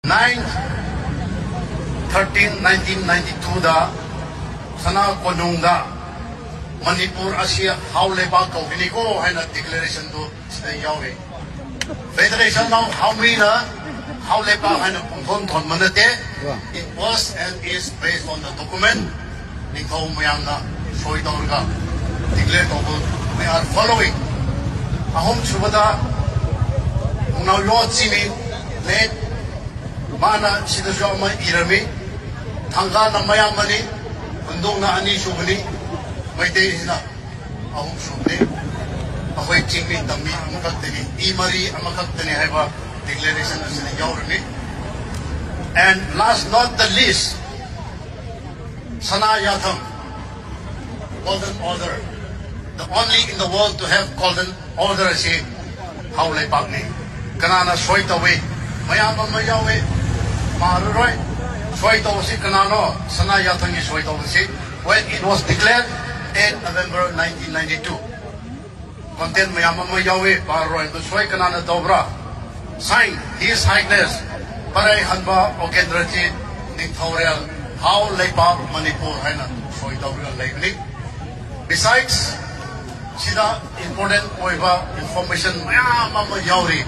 9/13/1992 da sana konung da Manipur Asia how leba ko biniko haina declaration do sida yawe federation now how many na how leba haina pungthon thon manate it was and is based on the document nikau mayang na soi dorga declare ko we are following ahom subada now law chini let mana sida jo ma irami thanga na mayam mani undong na ani subani mai dei na ahum subni ahoi chingni tammi amakak tani imari amakak tani haiba declaration asini yaurani. And last not the least, Sana Yatham golden order, the only in the world to have golden order si haulay pagni kanana soita we mayama mayawe maruroi soita si kanano Sana Yatham is soita si when it was declared in November 1992. Content mayama mayawe maruroi to soi kanana dobra sign His Highness Paray Hanba Ogendraji Nictorial how Lepa Manipur Haina soita we. Besides, sida important information mayama mayawi